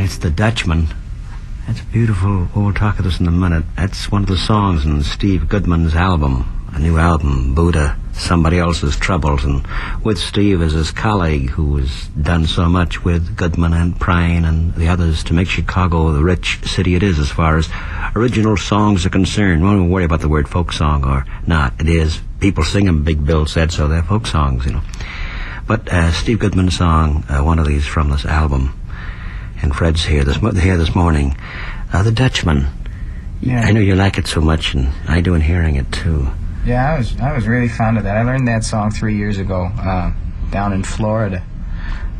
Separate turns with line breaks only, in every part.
It's The Dutchman. That's beautiful. We'll talk of this in a minute. That's one of the songs in Steve Goodman's album, a new album, Buddha, Somebody Else's Troubles, and with Steve as his colleague who has done so much with Goodman and Prine and the others to make Chicago the rich city it is as far as original songs are concerned. We don't worry about the word folk song or not. It is. People sing them. Big Bill said so. They're folk songs, you know. But Steve Goodman's song, one of these from this album, and Fred's here this morning, The Dutchman. Yeah. I know you like it so much, and I do in hearing it too.
Yeah, I was really fond of that. I learned that song 3 years ago down in Florida.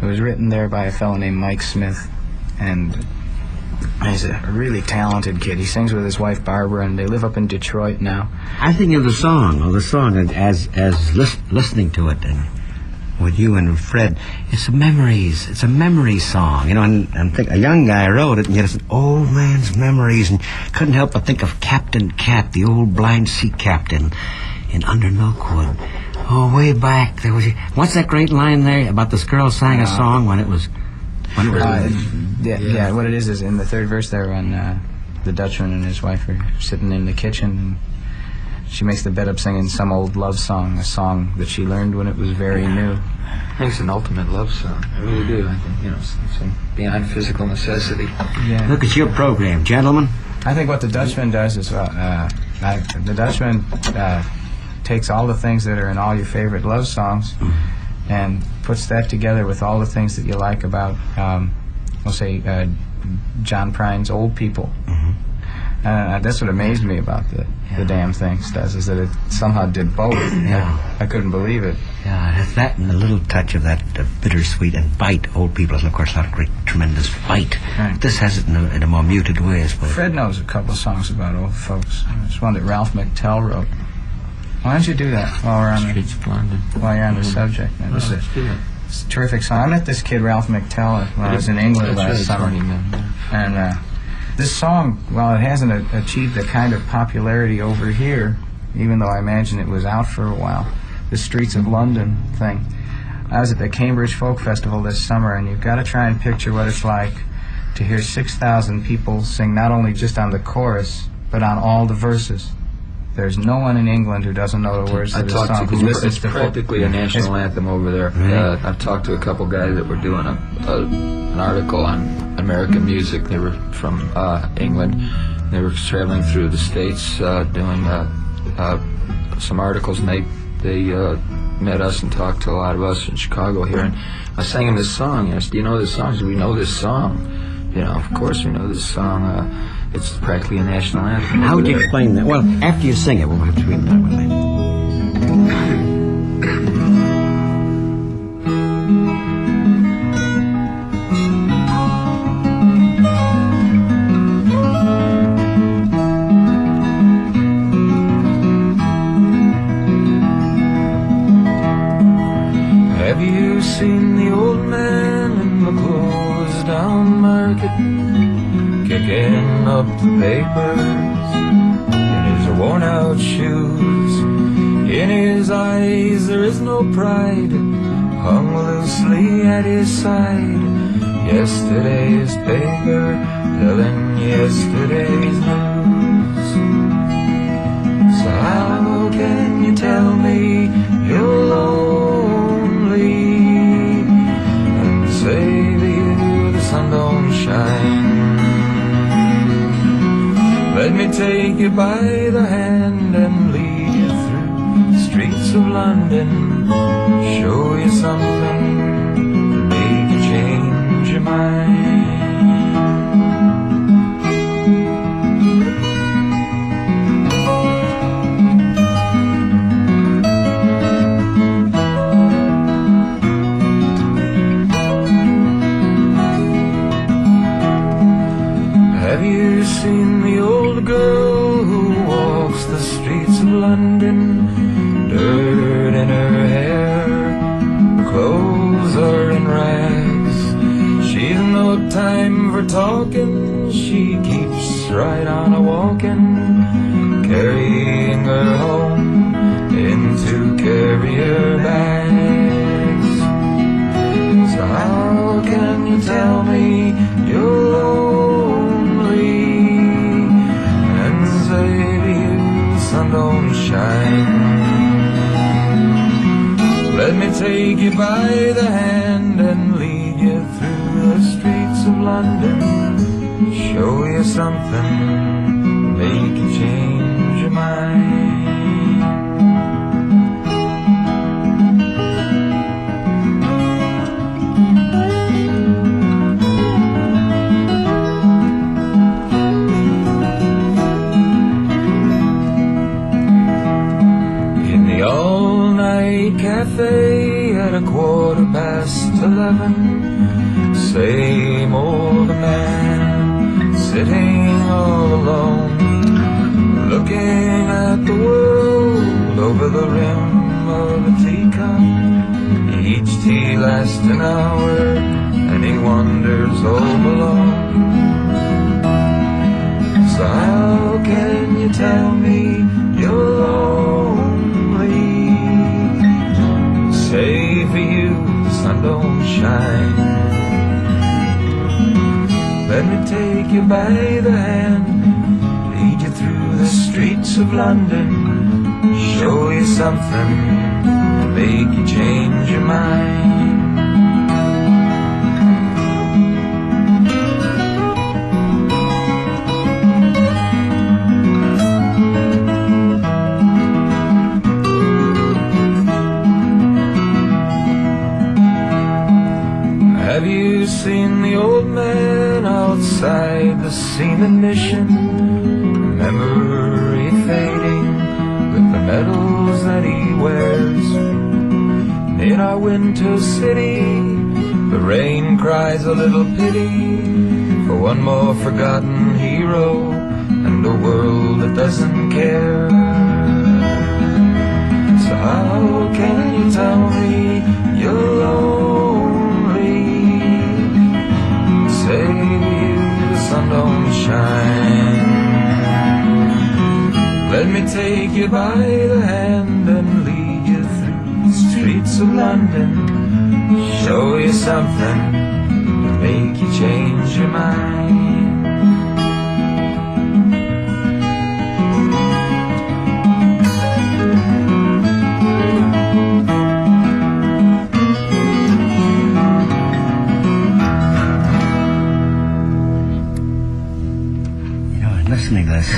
It was written there by a fellow named Mike Smith, and he's a really talented kid. He sings with his wife Barbara, and they live up in Detroit now.
I think of the song as listening to it, and with you and Fred, it's a memory song, you know. And think a young guy wrote it, and yet it's an old man's memories, and couldn't help but think of Captain Cat, the old blind sea captain in Under Milkwood. Oh, way back there was. What's that great line there about this girl sang a song when it was.
Yeah. What it is in the third verse there when the Dutchman and his wife are sitting in the kitchen. And she makes the bed up singing some old love song, a song that she learned when it was very new.
I think it's an ultimate love song. I really do. I think, it's beyond physical necessity.
Yeah. Look at your program, gentlemen.
I think what the Dutchman does is, the Dutchman takes all the things that are in all your favorite love songs and puts that together with all the things that you like about, we'll say, John Prine's Old People. That's what amazed me about the damn thing, Stas, is that it somehow did both.
Yeah.
I couldn't believe it.
Yeah, it's that and a little touch of that bittersweet and bite. Old People has, of course, a lot of great, tremendous bite. Right. This has it in a more muted way, I suppose.
Fred knows a couple of songs about old folks. There's one that Ralph McTell wrote. Why don't you do that while we're on while you're on the subject? It's a terrific song. I met this kid, Ralph McTell, when I was in England last summer. And this song, while it hasn't achieved the kind of popularity over here, even though I imagine it was out for a while, the Streets of London thing. I was at the Cambridge Folk Festival this summer, and you've got to try and picture what it's like to hear 6,000 people sing not only just on the chorus, but on all the verses. There's no one in England who doesn't know the words to this song.
It's practically a national anthem over there. I've talked to a couple guys that were doing an article on American music. They were from England. They were traveling through the States doing some articles, and they met us and talked to a lot of us in Chicago here. And I sang them this song. I said, "Do you know this song?" He said, "We know this song." Of course we know this song. It's practically a national anthem.
How would you explain that? Well, after you sing it, we'll have to read that one later.
Have you seen the old man in the closed down market, kicking up the papers in his worn out shoes? In his eyes there is no pride, hung loosely at his side. Yesterday's paper telling yesterday's news. So how can you tell me you're lonely and say to you the sun don't shine? Let me take you by the hand and lead you through the streets of London, show you something to make you change your mind. Have you seen the old girl who walks the streets of London? Dirt in her hair, her clothes are in rags. She's no time for talking, she keeps right on a-walking, carrying her home in two carrier bags. So how can you tell me you're take you by the hand and lead you through the streets of London, show you something, make you change your mind. Cafe at 11:15, same old man sitting all alone, looking at the world over the rim of a teacup. Each tea lasts an hour and he wanders home alone. So how can you tell me you're lonely? Say for you the sun don't shine. Let me take you by the hand, lead you through the streets of London, show you something, make you change your mind. Have you seen the old man outside the Seaman Mission? Memory fading with the medals that he wears. In our winter city, the rain cries a little pity for one more forgotten hero and a world that doesn't care. So how can you tell me you're lonely? Say you the sun don't shine. Let me take you by the hand and lead you through the streets of London, show you something to make you change your mind.
Listening to this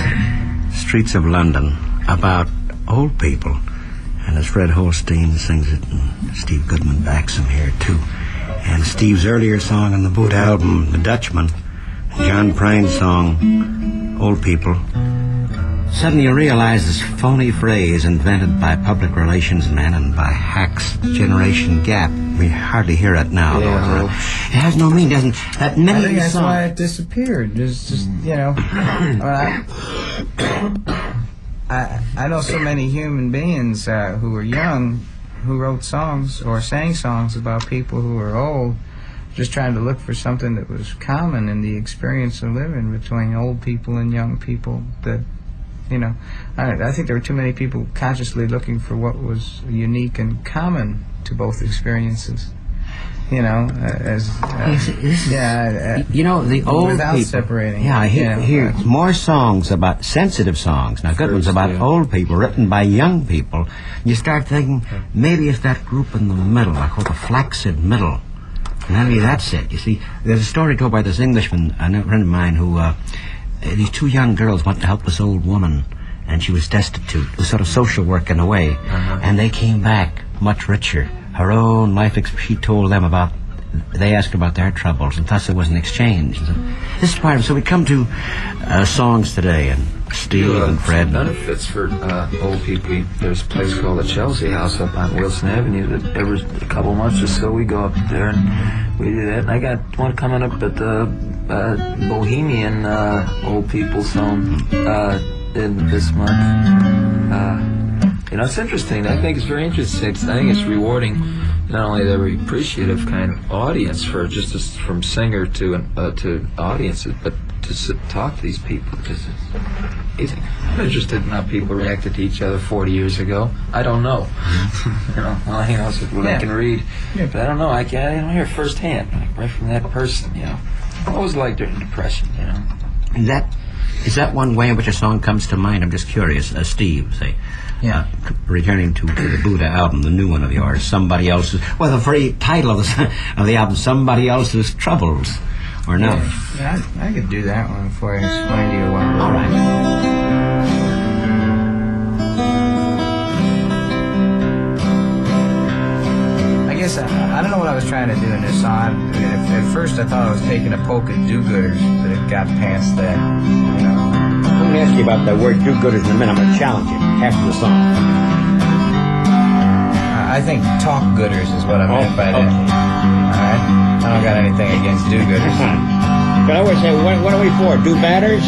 Streets of London about old people, and it's Fred Holstein sings it and Steve Goodman backs him here too, and Steve's earlier song on the Boot album The Dutchman, John Prine's song Old People. Suddenly you realize this phony phrase invented by public relations men and by hacks, generation gap. We hardly hear it now.
Yeah,
it has no meaning, doesn't it? That many
I think that's
songs.
why it disappeared. There's just, you know, I know so many human beings who were young who wrote songs or sang songs about people who were old, just trying to look for something that was common in the experience of living between old people and young people. That, you know, I think there were too many people consciously looking for what was unique and common to both experiences. You know,
you know, the old
without
people,
separating.
Yeah, I hear more songs about sensitive songs. Now, good ones about old people, written by young people. You start thinking maybe it's that group in the middle, I call the flaccid middle. And maybe that's it. You see, there's a story told by this Englishman, a friend of mine, who these two young girls went to help this old woman, and she was destitute. It was sort of social work in a way, and they came back much richer. Her own life, she told them about, they asked her about their troubles, and thus there was an exchange. So, this is part of it. So we come to songs today, and Steve and Fred.
Benefits for old people. There's a place called the Chelsea House up on Wilson Avenue that every couple months or so we go up there and we do that. And I got one coming up at the Bohemian Old People's Home in this month. You know, it's interesting. I think it's very interesting. I think it's rewarding. Not only the very appreciative kind of audience for just from singer to audiences, but to talk to these people, because it's I'm interested in how people reacted to each other 40 years ago. I don't know. You know, all I know is what I can read, but I don't know. I don't hear firsthand, right from that person. You know, I always liked during the Depression. You know,
That Is that one way in which a song comes to mind? I'm just curious. Steve, say.
Yeah.
Returning to the Buddha album, the new one of yours, Somebody Else's... Well, the very title of the album, Somebody Else's Troubles, or no?
Yeah, I could do that one for you. Explain to you one.
All right.
I guess I don't know what I was trying to do in this song. At first I thought I was taking a poke at do-gooders, but it got past that, you know.
Let me ask you about the word do-gooders in a minute. I'm going to challenge you after the song.
I think talk-gooders is what I meant by that. Alright? I don't got anything against do-gooders.
But I always say, what are we for? Do-batters?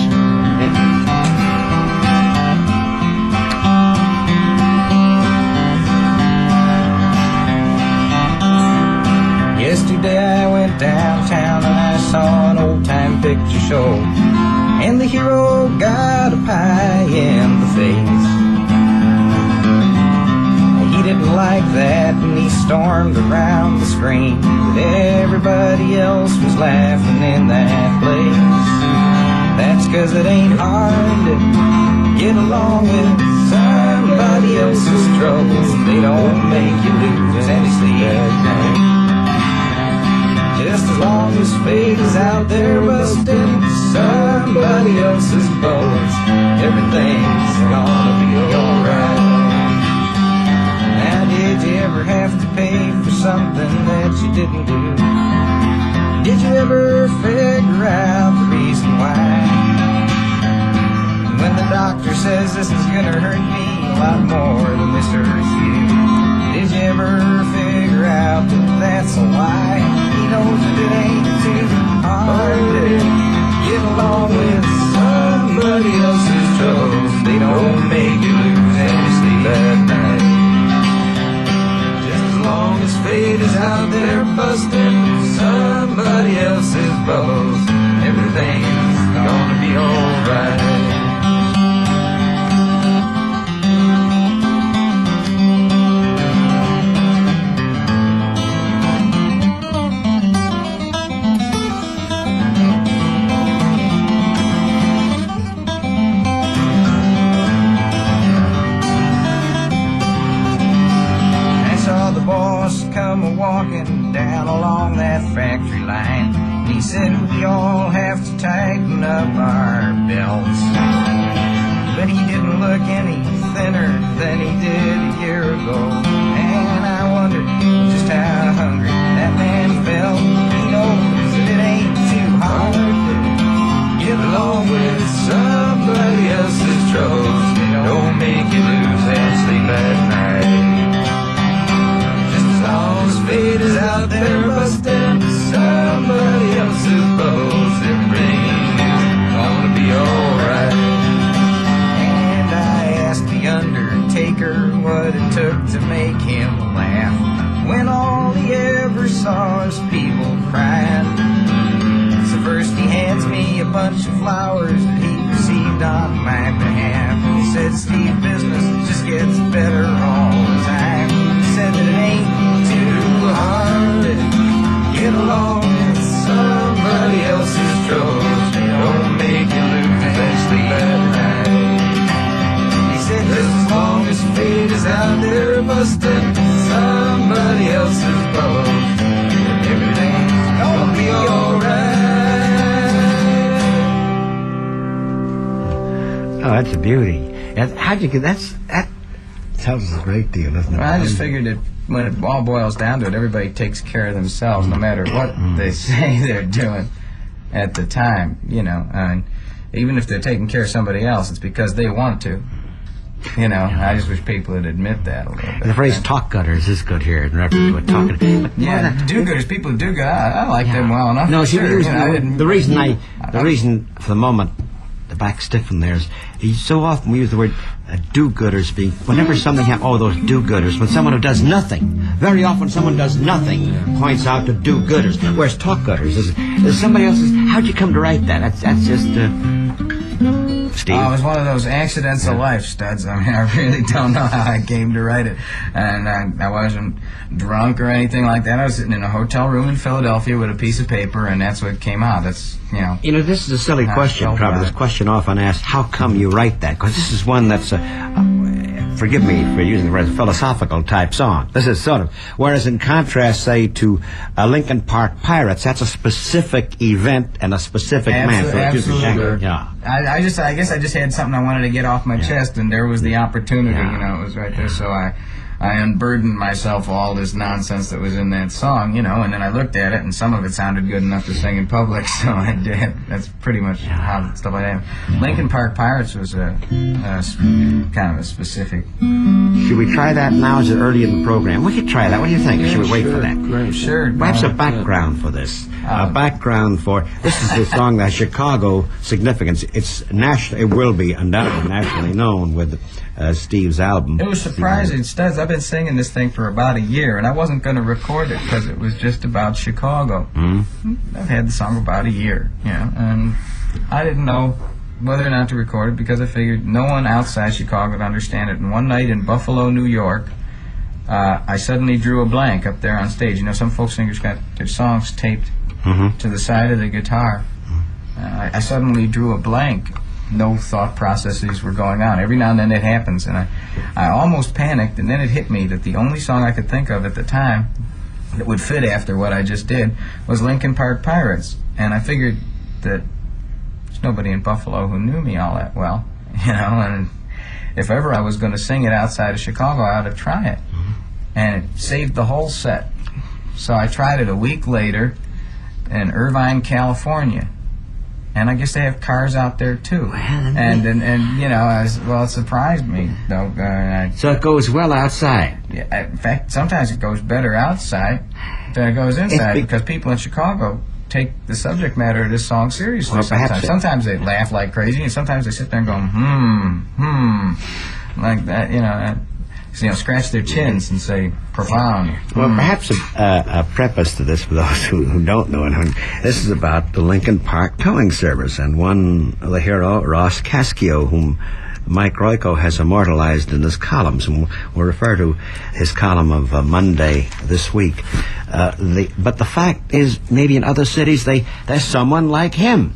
Yesterday I went downtown and I saw an old-time picture show, and the hero got a pie in the face. He didn't like that and he stormed around the screen, but everybody else was laughing in that place. That's 'cause it ain't hard to get along with somebody else's troubles. They don't make you lose any sleep at night. Just as long as fate is out there busting somebody else's bubbles, everything's gonna be alright. Now, did you ever have to pay for something that you didn't do? Did you ever figure out the reason why? When the doctor says this is gonna hurt me a lot more than this hurts you, did you ever figure out that that's a lie? He knows that it ain't too hard to get along with somebody else's troubles. They don't make you lose any sleep at night. Just as long as fate is out there busting somebody else's bubbles, everything's gonna be alright. Walking down along that factory line, he said we all have to tighten up our belts, but he didn't look any thinner than he did a year ago, and I wondered just how hungry that man felt. He knows that it ain't too hard to get along with somebody else's troubles. They don't make you lose any sleep at night. Fate is out there busting somebody else's bubbles. Everything's gonna be alright. And I asked the undertaker what it took to make him laugh when all he ever saw is people crying. So first he hands me a bunch of flowers that he received on my behalf. He said, Steve, business just gets better all the time. He said that it ain't hard to get along with somebody else's troubles. They don't make you lose any sleep at night. He said just as long as fate is out there busting somebody else's bubbles, everything's gonna be alright.
Oh, that's a beauty. How'd you get that tells us a great deal, doesn't it?
Well, I just figured that when it all boils down to it, everybody takes care of themselves, no matter what they say they're doing at the time, you know. And even if they're taking care of somebody else, it's because they want to. You know, I just wish people would admit that a little bit.
The phrase talk-gutters is good here in reference to what talking.
Yeah, do-gooders, people who do good, I like them well enough.
No,
sure.
the reason for the moment the back stiffened there is so often we use the word do-gooders being whenever something happens. Those do-gooders. When someone who does nothing, very often someone does nothing points out to do-gooders. Whereas talk-gooders is somebody else's. How'd you come to write that? That's just Steve?
It was one of those accidents of life, Studs. I mean, I really don't know how I came to write it. And I wasn't drunk or anything like that. I was sitting in a hotel room in Philadelphia with a piece of paper, and that's what came out. That's, you know.
You know, this is a silly question, probably. This question often asked, how come you write that? Because this is one that's forgive me for using the word, philosophical type song. This is sort of, whereas in contrast, say, to Lincoln Park Pirates, that's a specific event and a specific man.
Absolutely.
Yeah.
I guess I just had something I wanted to get off my chest, and there was the opportunity, you know, it was right there. So I unburdened myself of all this nonsense that was in that song, you know, and then I looked at it, and some of it sounded good enough to sing in public, so I did. That's pretty much how stuff like that. Lincoln Park Pirates was a kind of a specific.
Should we try that now? Is it early in the program? We could try that. What do you think? Should we wait for that?
Great. Sure.
Perhaps a background for this. A background for this is the song that has Chicago significance. It's national. It will be undoubtedly nationally known with Steve's album.
It was surprising, Studs. I've been singing this thing for about a year, and I wasn't going to record it because it was just about Chicago. I've had the song about a year, you know, and I didn't know whether or not to record it because I figured no one outside Chicago would understand it. And one night in Buffalo, New York, I suddenly drew a blank up there on stage. You know, some folk singers got their songs taped to the side of the guitar. I suddenly drew a blank. No thought processes were going on. Every now and then it happens, and I almost panicked, and then it hit me that the only song I could think of at the time that would fit after what I just did was Lincoln Park Pirates. And I figured that there's nobody in Buffalo who knew me all that well, you know, and if ever I was going to sing it outside of Chicago, I ought to try it. And it saved the whole set. So I tried it a week later in Irvine, California. And I guess they have cars out there too. And you know, it surprised me though.
So it goes well outside.
Yeah, in fact, sometimes it goes better outside than it goes inside because people in Chicago take the subject matter of this song seriously.
Well,
sometimes they laugh like crazy, and sometimes they sit there and go like that. You know, scratch their chins and say profound.
Well, perhaps a preface to this for those who don't know it. This is about the Lincoln Park towing service, and the hero, Ross Cascio, whom Mike Royko has immortalized in his columns, and we'll refer to his column of Monday this week. But the fact is, maybe in other cities, there's someone like him.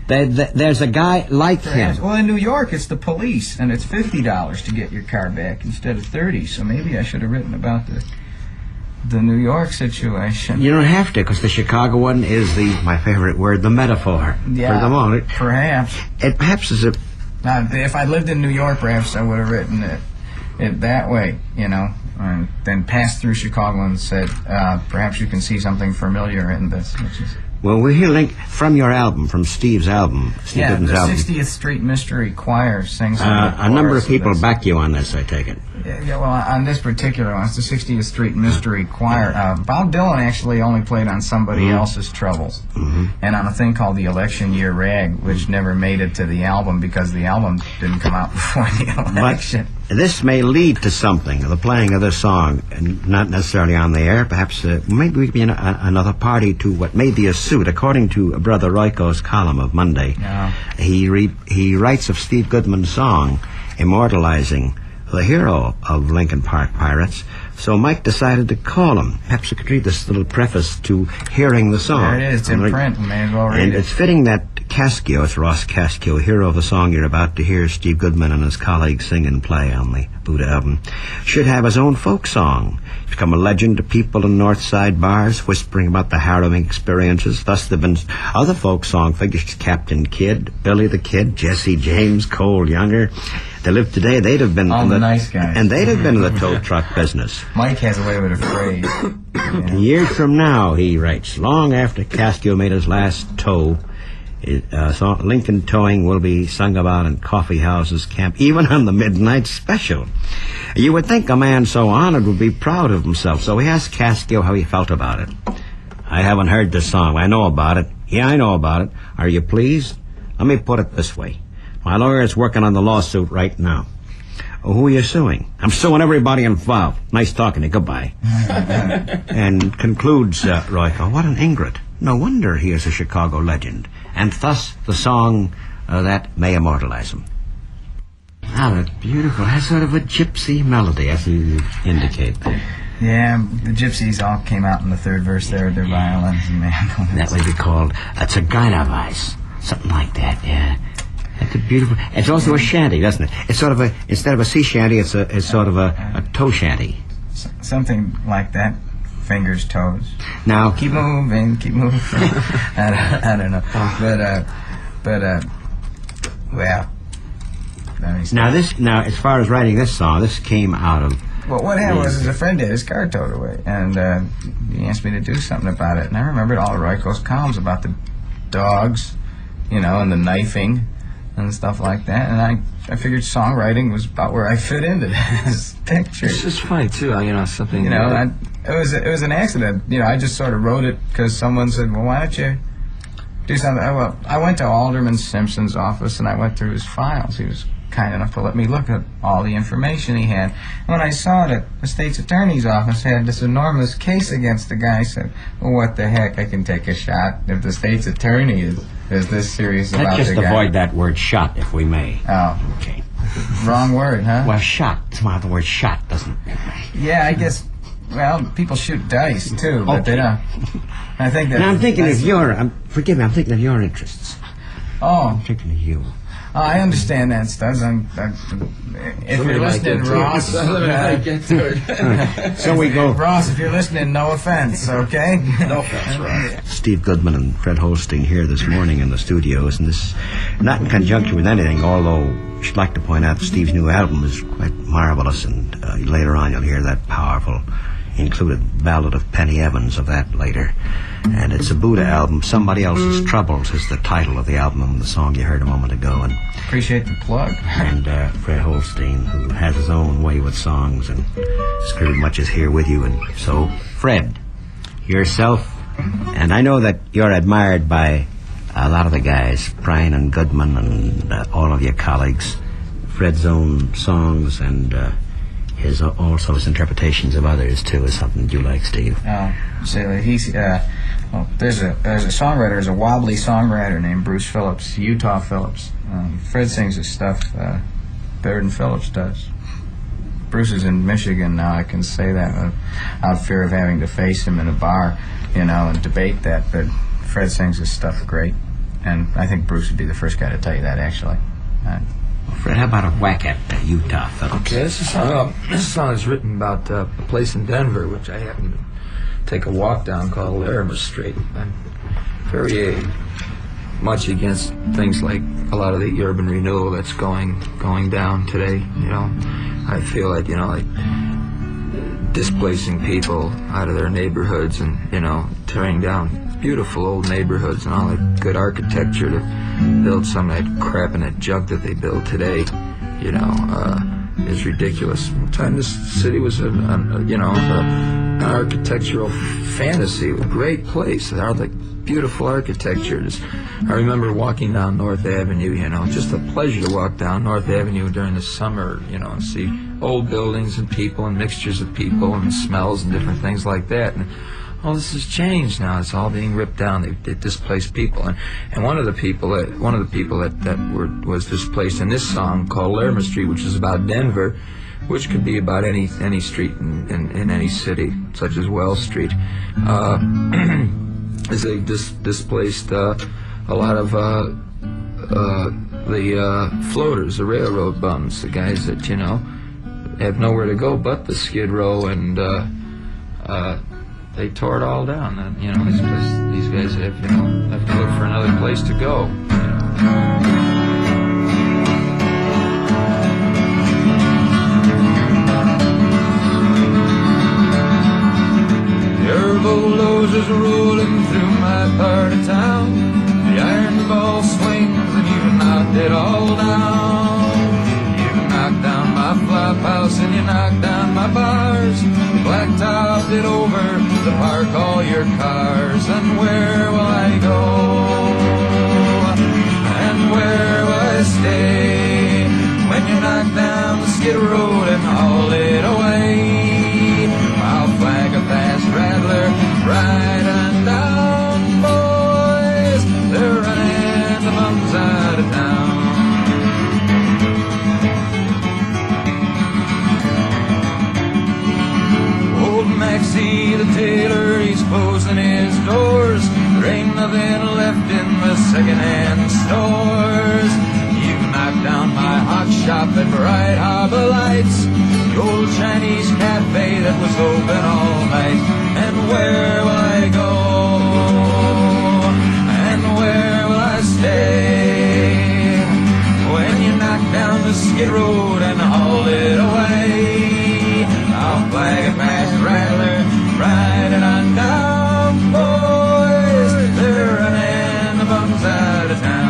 There's a guy like him.
Well, in New York, it's the police, and it's $50 to get your car back instead of $30. So maybe I should have written about the New York situation.
You don't have to, because the Chicago one is my favorite word, the metaphor for the moment.
Perhaps.
It perhaps is a.
If I lived in New York, perhaps I would have written it that way, you know, and then passed through Chicago and said, perhaps you can see something familiar in this, which is.
Well, we'll hear a link from your album, from Steve's album, Steve Goodman's album.
The 60th Street Mystery Choir sings
a number of people back you on this, I take it.
Yeah, well, on this particular one, it's the 60th Street Mystery Choir. Bob Dylan actually only played on somebody else's troubles, and on a thing called the Election Year Rag, which never made it to the album because the album didn't come out before the election.
But this may lead to something, the playing of this song, and not necessarily on the air. Perhaps maybe we could be another party to what may be a suit. According to Brother Royko's column of Monday, he writes of Steve Goodman's song, immortalizing the hero of Lincoln Park Pirates. So Mike decided to call him. Perhaps we could read this little preface to hearing the song.
There it is. It's in print. We may as well read it.
And it's fitting that Cascio, it's Ross Cascio, hero of the song you're about to hear Steve Goodman and his colleagues sing and play on the Buddha album, should have his own folk song. He's become a legend to people in North Side bars, whispering about the harrowing experiences. Thus there have been other folk song figures, Captain Kidd, Billy the Kid, Jesse James, Cole Younger. They live today, they'd have been
all the nice guys.
And they'd have been in the tow truck business.
Mike has a way with a phrase. Yeah.
Years from now, he writes, long after Cascio made his last tow, Lincoln towing will be sung about in coffee houses, camp, even on the midnight special. You would think a man so honored would be proud of himself, so he asked Cascio how he felt about it. I haven't heard this song. I know about it. Yeah, I know about it. Are you pleased? Let me put it this way. My lawyer is working on the lawsuit right now. Who are you suing? I'm suing everybody involved. Nice talking to you. Goodbye. And concludes Royko, what an ingrate. No wonder he is a Chicago legend. And thus the song that may immortalize him. Ah, that's beautiful. That's sort of a gypsy melody, as you indicate there.
Yeah, the gypsies all came out in the third verse there with their violins and mandolins.
That would be called a Tzagaina-Weiss, something like that, yeah. That's a beautiful... It's also a shanty, doesn't it? It's sort of a... Instead of a sea shanty, it's sort of a toe shanty.
Something like that. Fingers, toes.
Now...
Keep moving, keep moving. I don't know. Well...
Now, as far as writing this song, this came out of...
Well, what happened was a friend had his car towed away, and he asked me to do something about it. And I remembered all of Royko's columns about the dogs, you know, and the knifing and stuff like that. And I figured songwriting was about where I fit into this picture.
It's just funny too, you know, something.
You know, it was an accident. You know, I just sort of wrote it because someone said, "Well, why don't you do something?" Well, I went to Alderman Simpson's office and I went through his files. He was kind enough to let me look at all the information he had. When I saw that the state's attorney's office had this enormous case against the guy, I said, well, what the heck, I can take a shot if the state's attorney is this serious about the guy.
Let's just avoid that word shot, if we may.
Oh.
Okay.
Wrong word, huh?
Well, shot. Somehow the word shot doesn't...
Yeah, I guess, well, people shoot dice, too, but they don't. I think that...
Now, I'm thinking of your... forgive me, I'm thinking of your interests.
Oh.
I'm thinking of you.
Oh, I understand that, Studs. If you're listening, Ross...
So we go...
Ross, if you're listening, no offense, okay?
No offense, Ross.
Steve Goodman and Fred Holstein here this morning in the studios, and this, not in conjunction with anything, although I should like to point out that Steve's new album is quite marvelous, and later on you'll hear that powerful included Ballad of Penny Evans of that later. And it's a Buddha album. Somebody Else's Troubles is the title of the album, and the song you heard a moment ago. And
appreciate the plug.
And Fred Holstein, who has his own way with songs, and pretty much is here with you. And so, Fred, yourself, and I know that you're admired by a lot of the guys, Bryan and Goodman and all of your colleagues. Fred's own songs and also his interpretations of others too is something you like, Steve.
Oh, so he's well, there's a songwriter, there's a wobbly songwriter named Bruce Phillips, Utah Phillips. Fred sings his stuff better than Phillips does. Bruce is in Michigan now, I can say that without fear of having to face him in a bar, you know, and debate that. But Fred sings his stuff great, and I think Bruce would be the first guy to tell you that, actually.
Fred, how about a whack at Utah Phillips?
Okay, this song is written about a place in Denver, which I happened to take a walk down called Larimer Street. I'm very much against things like a lot of the urban renewal that's going down today. You know, I feel like, you know, like displacing people out of their neighborhoods and, you know, tearing down beautiful old neighborhoods and all that good architecture to build some of that crap and that junk that they build today, you know, is ridiculous. One time this city was an architectural fantasy, a great place. There are like beautiful architecture. I remember walking down North Avenue, you know, just a pleasure to walk down North Avenue during the summer, you know, and see old buildings and people and mixtures of people and smells and different things like that. And all this has changed now. It's all being ripped down. They displaced people, and one of the people that was displaced in this song called Larimer Street, which is about Denver, which could be about any street in any city, such as Wells Street, is they displaced a lot of the floaters, the railroad bums, the guys that, you know, have nowhere to go but the Skid Row, and they tore it all down. And, you know, these guys have to look for another place to go. Your bulldozers rolling through my part of town. The iron ball swings and you knocked it all down. You knocked down my flop house and you knocked down my bars. You blacktopped it over to park all your cars. And where will I go? And where will I stay when you knock down the Skid Row and haul it away? I'll flag a fast rattler right on down, boys. They're running the bums out of town.
open all night. And where will I go? And where will I stay? When you knock down the skid road and haul it away, I'll flag a fast rattler, ride it on down, boys. They're running the bums out of town.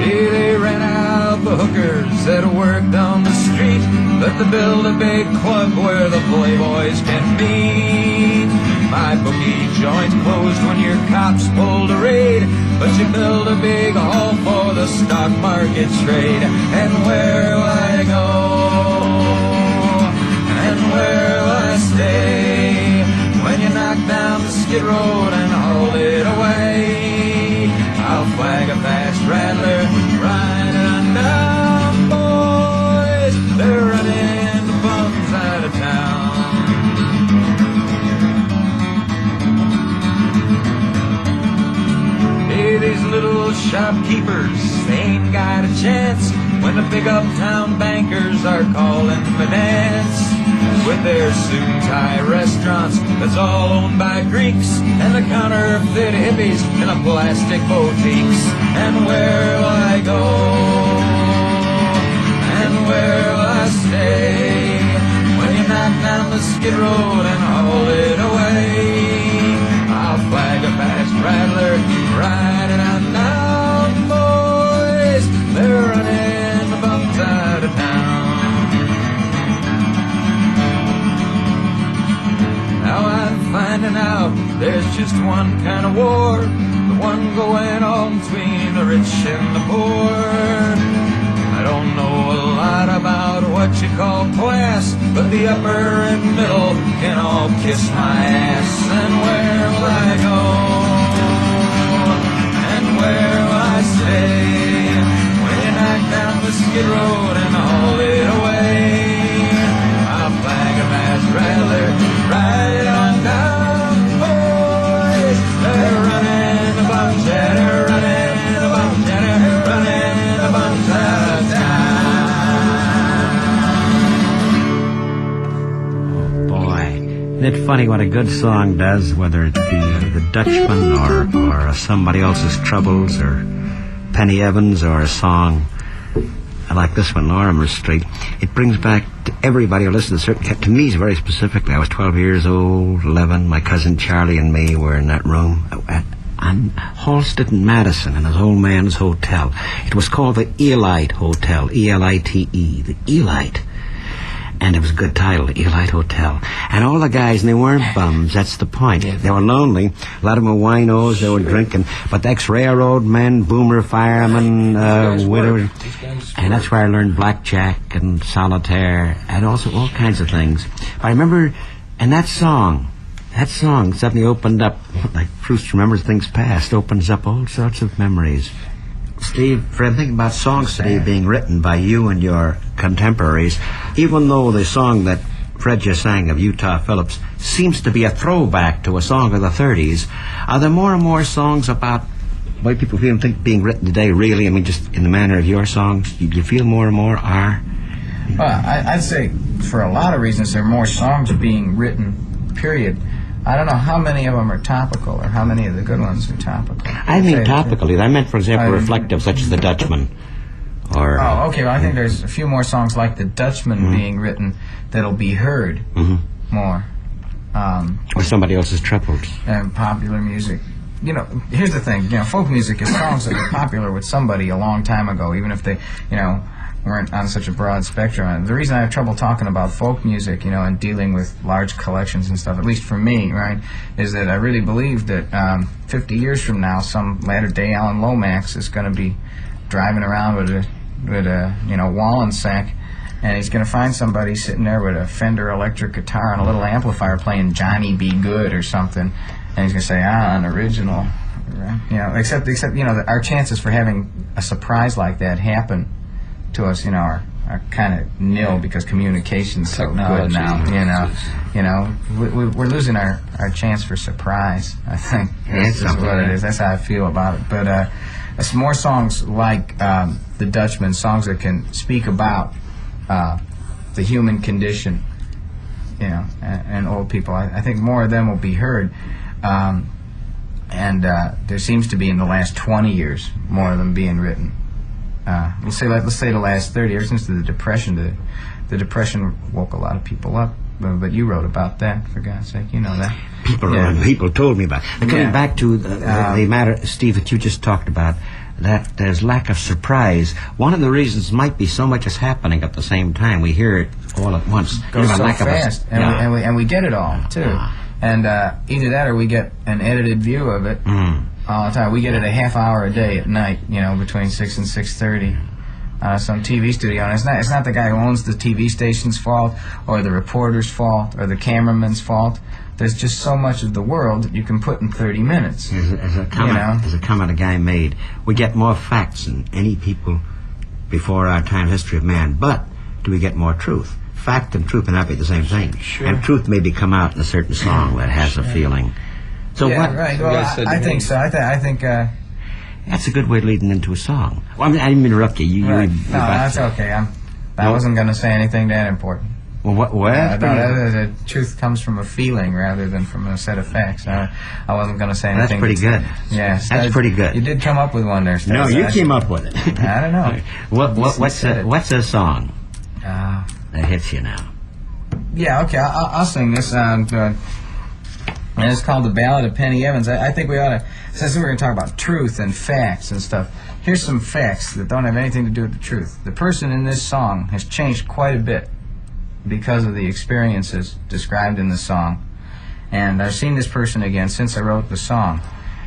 They ran out the hookers that worked on the street, but they build a big club where the playboys can meet. My bookie joint's closed when your cops pulled a raid, but you build a big hall for the stock market trade. And where will I go? And where will I stay? When you knock down the skid road and haul it away, I'll flag a fast rattler, ride it on down, boys. They're running the bums out of town. Hey, these little shopkeepers, they ain't got a chance when the big uptown bankers are calling for dance. With their suit and tie restaurants that's all owned by Greeks, and the counterfeit hippies and the plastic boutiques. And where will I go? And where will I stay? When you knock down the skid road and haul it away, I'll flag a fast rattler, ride it on down, boys. They're running the bums out of town. Now I'm finding out there's just one kind of war, the one going on between the rich and the poor. I don't know a lot about what you call class, but the upper and middle can all kiss my ass. And where will I go? And where will I stay? When you knock down the skid road and haul it away, I'll flag a fast rattler, ride on down, boys. They're running the bums, yeah, they're running the bums, yeah, they're running the bums out of town.
Boy, isn't it funny what a good song does, whether it be The Dutchman or Somebody Else's Troubles or Penny Evans or a song like this one, Larimer Street. It brings back to everybody who listens to me very specifically. I was 12 years old, 11. My cousin Charlie and me were in that room on Holstein and Madison in his old man's hotel. It was called the Elite Hotel, Elite, the Elite. And it was a good title, the Elite Hotel. And all the guys, and they weren't bums, that's the point. They were lonely. A lot of them were winos, they were drinking. But the ex-railroad men, boomer firemen, widowers. And that's where I learned blackjack and solitaire and also all kinds of things. But I remember, and that song suddenly opened up, like Proust remembers things past, opens up all sorts of memories. Steve, Fred, think about songs today being written by you and your contemporaries, even though the song that Fred just sang of Utah Phillips seems to be a throwback to a song of the 30s. Are there more and more songs about why people feel and think being written today, really? I mean, just in the manner of your songs, you feel more and more are?
Well, I'd say for a lot of reasons there are more songs being written, period. I don't know how many of them are topical or how many of the good ones are topical.
I mean topically. I meant, for example, reflective, such as The Dutchman. Or,
oh, okay. Well, I think there's a few more songs like The Dutchman being written that'll be heard more.
Or Somebody Else's Troubles.
And popular music. You know, here's the thing. You know, folk music is songs that were popular with somebody a long time ago, even if they, you know, weren't on such a broad spectrum. The reason I have trouble talking about folk music, you know, and dealing with large collections and stuff, at least for me, right, is that I really believe that 50 years from now, some latter-day Alan Lomax is going to be driving around with a you know, Wallensack, and he's going to find somebody sitting there with a Fender electric guitar and a little amplifier playing Johnny Be Good or something, and he's going to say, an original, you know, except you know, our chances for having a surprise like that happen to us, you know, are kind of nil because communication's so good now. You know, we're losing our chance for surprise. I think that's what it is. That's how I feel about it. But it's more songs like The Dutchman, songs that can speak about the human condition, you know, and old people. I think more of them will be heard. And there seems to be, in the last 20 years, more of them being written. Let's say the last 30, ever since the Depression. The Depression woke a lot of people up. But you wrote about that, for God's sake. You know that.
People told me about it. And coming back to the matter, Steve, that you just talked about, that there's lack of surprise. One of the reasons might be so much is happening at the same time. We hear it all at once.
Goes so fast, and we get it all, too. And either that or we get an edited view of it all the time. We get it a half hour a day at night, you know, between 6 and 6:30. Some TV studio, and it's not the guy who owns the TV station's fault, or the reporter's fault, or the cameraman's fault. There's just so much of the world that you can put in 30 minutes.
As a comment a guy made, we get more facts than any people before our time history of man, but do we get more truth? Fact and truth may not be the same thing.
Sure.
And truth maybe come out in a certain song that has a feeling. So
yeah, right. Well, I think so. I think
that's a good way of leading into a song. Well, I mean, I didn't interrupt you.
Right. No, that's okay. I wasn't going to say anything that important.
Well, what?
The truth comes from a feeling rather than from a set of facts. I wasn't going to say anything.
That's pretty good.
Yes,
that's pretty good.
You did come up with one there, Steve.
No, you came up with it.
I don't know.
What's a song that hits you now?
Yeah, okay, I'll sing this. And it's called The Ballad of Penny Evans. I think we ought to, since we're going to talk about truth and facts and stuff, here's some facts that don't have anything to do with the truth. The person in this song has changed quite a bit because of the experiences described in the song. And I've seen this person again since I wrote the song.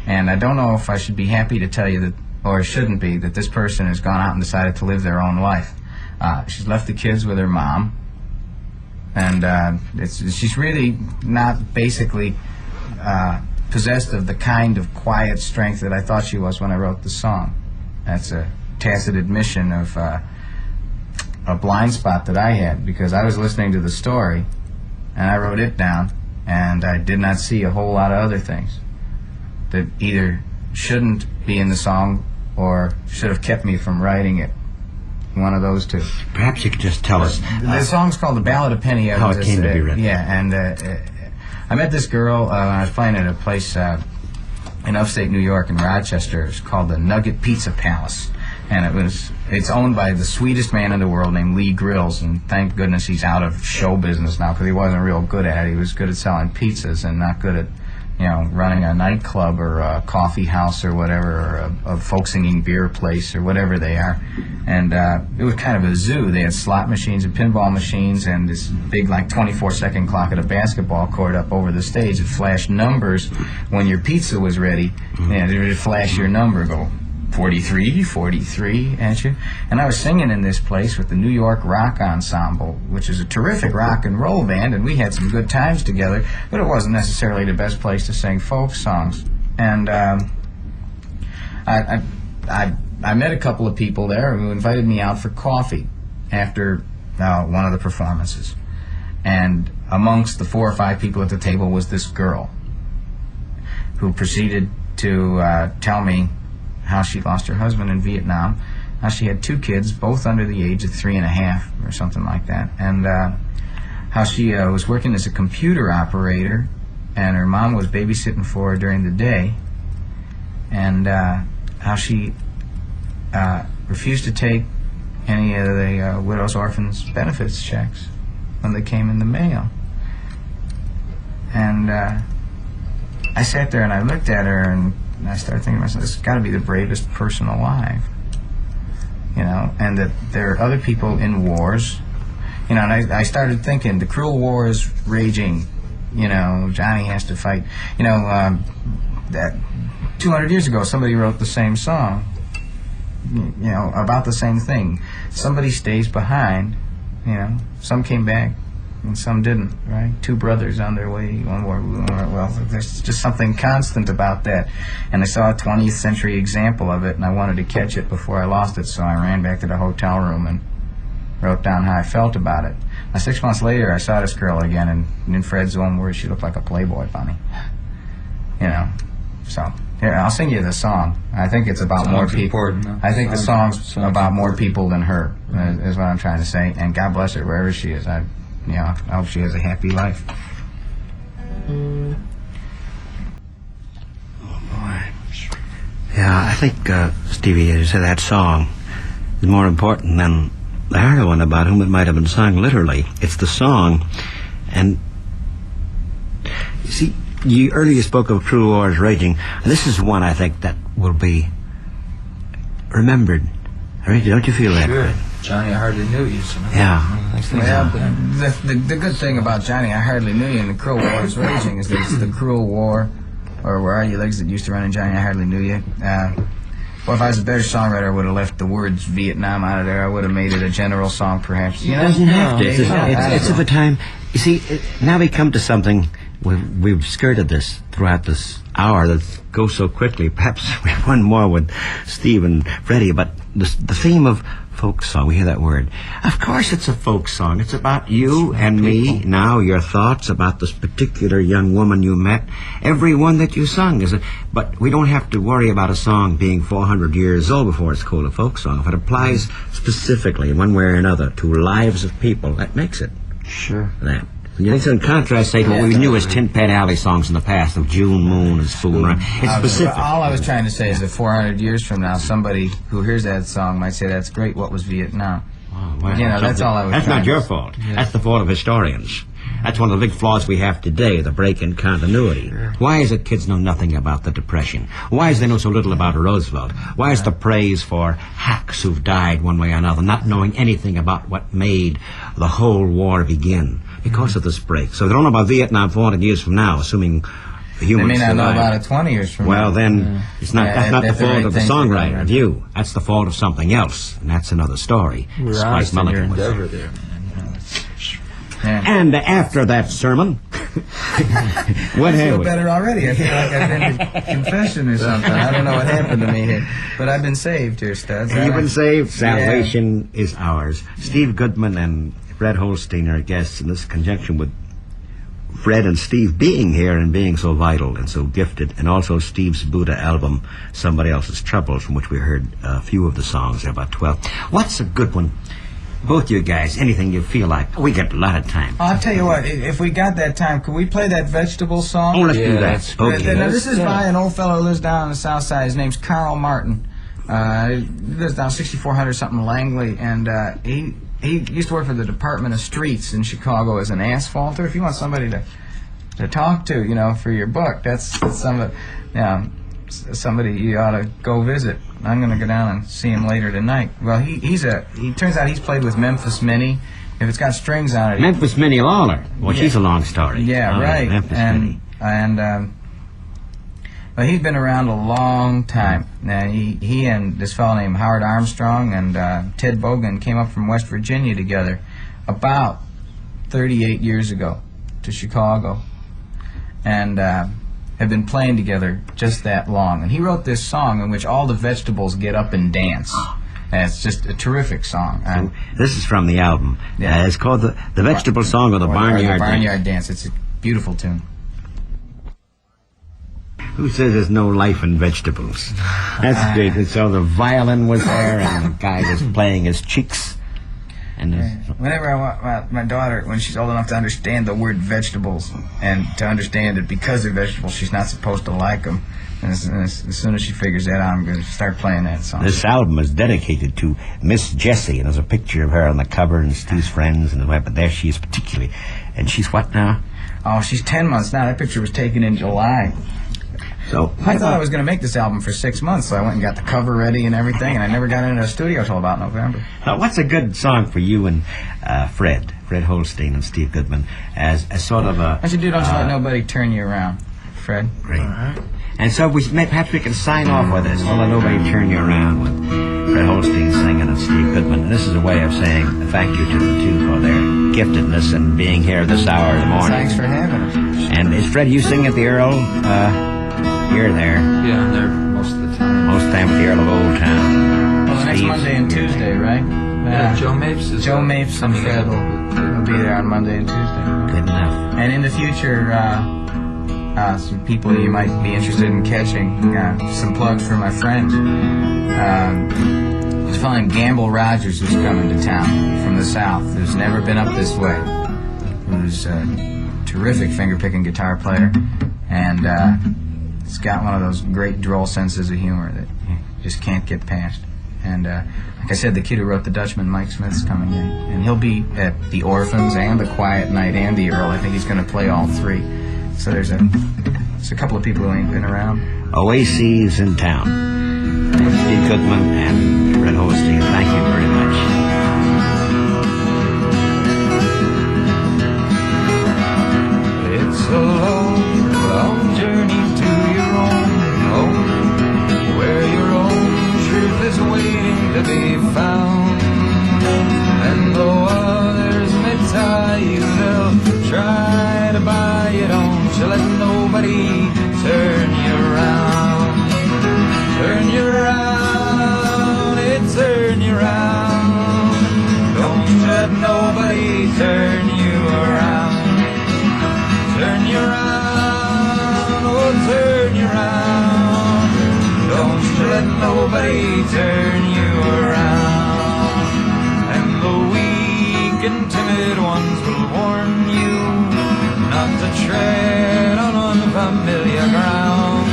And I don't know if I should be happy to tell you that, or shouldn't be, that this person has gone out and decided to live their own life. She's left the kids with her mom. And she's really not basically possessed of the kind of quiet strength that I thought she was when I wrote the song. That's a tacit admission of a blind spot that I had, because I was listening to the story and I wrote it down, and I did not see a whole lot of other things that either shouldn't be in the song or should have kept me from writing it. One of those two.
Perhaps you could just tell us.
The song's called The Ballad of Penny Evans.
How it came to be written.
Yeah, and I met this girl when I was playing at a place in upstate New York in Rochester. It's called the Nugget Pizza Palace. And it's owned by the sweetest man in the world named Lee Grills, and thank goodness he's out of show business now, because he wasn't real good at it. He was good at selling pizzas and not good at, you know, running a nightclub or a coffee house or whatever, or a folk singing beer place or whatever they are. And it was kind of a zoo. They had slot machines and pinball machines and this big, like, 24-second clock at a basketball court up over the stage that flashed numbers when your pizza was ready. And it would flash your number, go 43, 43, at you. And I was singing in this place with the New York Rock Ensemble, which is a terrific rock and roll band, and we had some good times together, but it wasn't necessarily the best place to sing folk songs. And I met a couple of people there who invited me out for coffee after one of the performances. And amongst the 4 or 5 people at the table was this girl who proceeded to tell me how she lost her husband in Vietnam, how she had 2 kids, both under the age of 3.5 or something like that, and how she was working as a computer operator, and her mom was babysitting for her during the day, and how she refused to take any of the widows' orphans' benefits checks when they came in the mail. And I sat there and I looked at her, and I started thinking to myself, this has got to be the bravest person alive, you know, and that there are other people in wars, you know, and I started thinking, the cruel war is raging, you know, Johnny has to fight, you know, that 200 years ago somebody wrote the same song, you know, about the same thing. Somebody stays behind, you know, some came back and some didn't, right? 2 brothers on their way, one war. Well, there's just something constant about that. And I saw a 20th century example of it, and I wanted to catch it before I lost it, so I ran back to the hotel room and wrote down how I felt about it. Now, 6 months later, I saw this girl again, and in Fred's own words, she looked like a Playboy bunny. You know, so Here, I'll sing you the song. I think it's about more people. I think the song's about more people than her, is what I'm trying to say. And God bless her wherever she is. I hope she has a happy life.
Oh boy. Yeah, I think Stevie, as you said, that song is more important than the heroine about whom it might have been sung literally. It's the song. And you see, you earlier spoke of Cruel Wars Raging, and this is one I think that will be remembered. Don't you feel that?
Sure. Johnny, I Hardly Knew You.
Yeah.
Well, the good thing about Johnny, I Hardly Knew You and the Cruel Wars Raging is there's the Cruel War, or Where Are You Legs, that used to run in Johnny, I Hardly Knew You. Well, if I was a better songwriter, I would have left the words Vietnam out of there. I would have made it a general song, perhaps.
It doesn't have to. It's of a time. You see, now we come to something. We've skirted this throughout this hour that goes so quickly. Perhaps we have one more with Steve and Freddie, but the theme of folk song, we hear that word. Of course it's a folk song. It's about you and me now, your thoughts about this particular young woman you met. Every one that you sung is but we don't have to worry about a song being 400 years old before it's called a folk song. If it applies specifically in one way or another to lives of people, that makes it.
Sure.
That. You think so in contrast, say, to what we knew as Tin Pan Alley songs in the past of June Moon and Spoon. Right? It's specific.
All I was trying to say is that 400 years from now, somebody who hears that song might say, "That's great. What was Vietnam?"
Oh, well,
that's all I was.
That's
trying
not your fault. Yeah. That's the fault of historians. That's one of the big flaws we have today, the break in continuity. Sure. Why is it kids know nothing about the Depression? Why is they know so little about Roosevelt? Why is the praise for hacks who've died one way or another, not knowing anything about what made the whole war begin? Because of this break. So they don't know about Vietnam 400 years from now, assuming the humans
survive. They may not know about it 20 years from now.
Well, then, that's not the fault of the songwriter, of you. That's the fault of something else, and that's another story.
We're honest in your endeavor there, man.
And after that sermon, what
I feel
have we?
better already. I feel like I've been to confession or something. I don't know what happened to me here, but I've been saved here, Studs.
You've been saved. Salvation is ours. Steve Goodman and Fred Holstein are guests in this conjunction with Fred and Steve being here and being so vital and so gifted, and also Steve's Buddha album, Somebody Else's Troubles, from which we heard a few of the songs. There are about 12. What's a good one? Both you guys, anything you feel like. We get a lot of time.
I'll tell you what, if we got that time, could we play that vegetable song?
Oh, let's do that. Okay.
Now, this is by an old fellow who lives down on the south side. His name's Carl Martin. He lives down 6400 something Langley, and he used to work for the Department of Streets in Chicago as an asphalter. If you want somebody to talk to, for your book, that's somebody you ought to go visit. I'm going to go down and see him later tonight. Well, he turns out he's played with Memphis Minnie. If it's got strings on it.
Memphis Minnie Lawler. Well, she's a long story.
Yeah, right.
Memphis Minnie.
Well, he's been around a long time. Now, he and this fellow named Howard Armstrong and Ted Bogan came up from West Virginia together about 38 years ago to Chicago, and have been playing together just that long. And he wrote this song in which all the vegetables get up and dance. And it's just a terrific song.
So this is from the album. Yeah. It's called the Vegetable Song or the Barnyard
Dance. It's a beautiful tune.
Who says there's no life in vegetables? That's great. And so the violin was there, and the guy was playing his cheeks. And
whenever I want my daughter, when she's old enough to understand the word vegetables, and to understand that because they're vegetables, she's not supposed to like them. And as soon as she figures that out, I'm going to start playing that song.
This album is dedicated to Miss Jessie, and there's a picture of her on the cover, and Steve's friends, and but there she is particularly. And she's what now?
Oh, she's 10 months now. That picture was taken in July.
So
I thought I was going to make this album for 6 months, so I went and got the cover ready and everything, and I never got into the studio until about November.
What's a good song for you and Fred Holstein and Steve Goodman as sort of a...
What you do, don't you let nobody turn you around, Fred.
Great. And so perhaps we can sign off with this. Don't let nobody turn you around with Fred Holstein singing and Steve Goodman. And this is a way of saying thank you to the two for their giftedness and being here this hour in the morning.
Thanks for having us.
And is Fred, you sing at the Earl? You're there.
Yeah, I'm there most of the time.
Most of the time with the Earl of Old Town.
Well, next Monday and Tuesday, right?
Yeah, Joe Mapes is
Joe Mapes and Fred will be there on Monday and Tuesday.
Good enough.
And in the future, some people you might be interested in catching. Some plugs for my friends. There's a fellow named Gamble Rogers who's coming to town from the south, who's never been up this way, who's a terrific finger-picking guitar player, and he's got one of those great droll senses of humor that you just can't get past. And like I said, the kid who wrote The Dutchman, Mike Smith's coming in, and he'll be at the Orphans and the Quiet Night and the Earl. I think he's going to play all three. So there's a couple of people who ain't been around.
Oases in town. Steve Goodman and Red Holstein, thank you very much.
It's a long, long journey to your own home, where your own truth is waiting to be found. And though others may tie you, they'll try to buy you. Don't you let nobody turn you around. Turn you around, turn you around. Don't you let nobody turn you around. Turn you around, oh turn you around. Don't you let nobody turn you around. And the weak and timid ones will warn you not to tread on unfamiliar ground.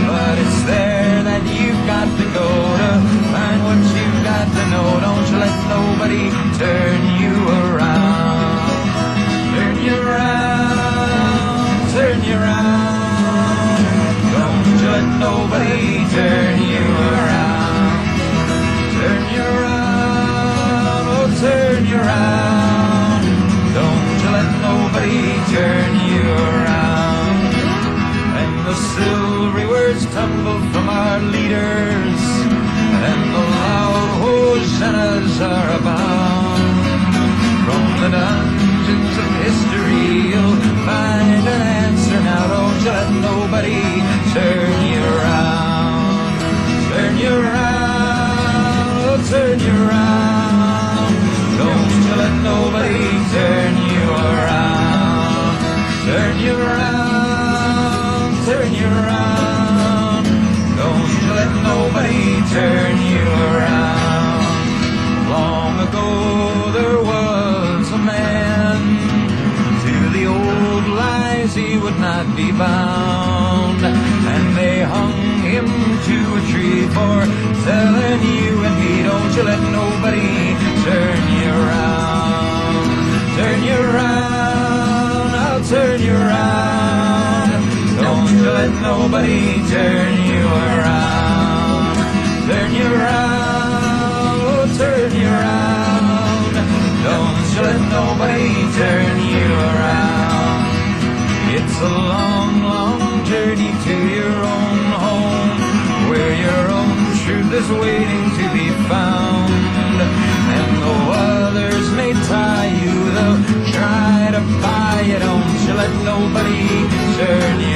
But it's there that you've got to go to find what you've got to know. Don't you let nobody turn you around. Turn you around, turn you around. Don't you let nobody turn you around. Turn you around, oh turn you around. Don't you let nobody turn you around. And the silvery words tumble from our leaders, and the loud hosannas are abound. From the dungeons of history you'll find an answer now. Don't you let nobody turn you around. Turn you around, oh turn you around. Don't you let nobody turn you around. Turn you around, turn you around. Don't you let nobody turn you around. Long ago there was a man, to the old lies he would not be bound, and they hung him to a tree for telling you and me. Don't you let nobody turn you around. Turn you around, I'll turn you around. Don't you let nobody turn you around. Turn you around, oh turn you around. Don't you let nobody turn you around. It's a long, long journey to your own home, where your own truth is waiting to be found. And though others may tie you, they'll try to buy you. Don't you let nobody turn you